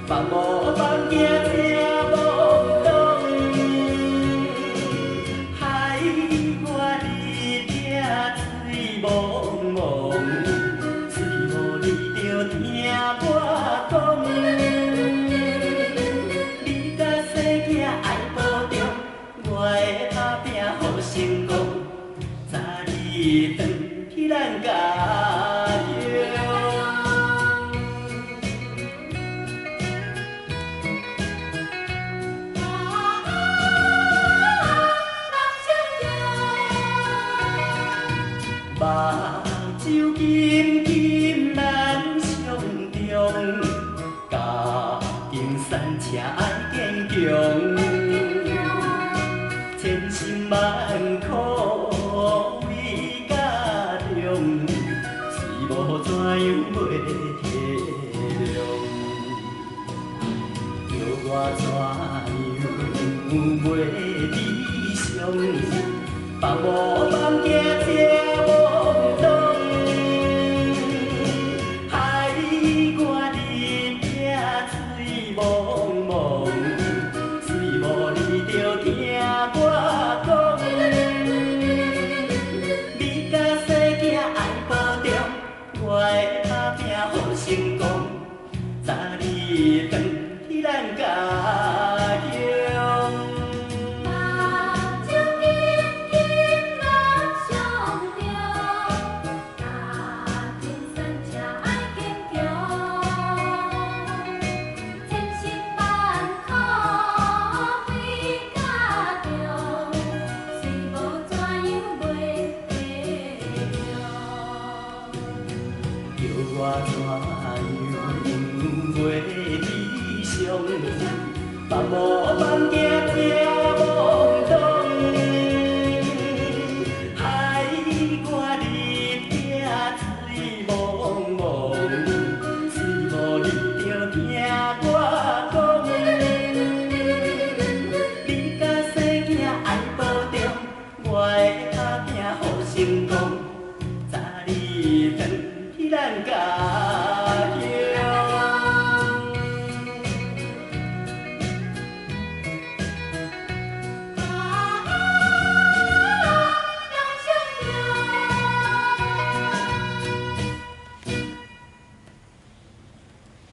放无放行车无动，害我日听水蒙蒙，水无你着听我讲。你甲世界爱保重，我会打拼好成功，早日转去咱家乡。目睭金金难相中，家境山车爱坚强，千辛万苦为家中，虽无怎样袂体谅，叫我怎样袂悲伤，放无放行车。我会打拼好成功，早日转去咱家乡。目睭金金难相中，家境山车爱坚强，千辛万苦为家中，虽无怎样袂体谅。叫我怎样袂悲伤，放无放行车无动，害我日听水蒙蒙，水无你着听我讲。你甲世界爱保重，我会打拼好成功，早日转去咱家。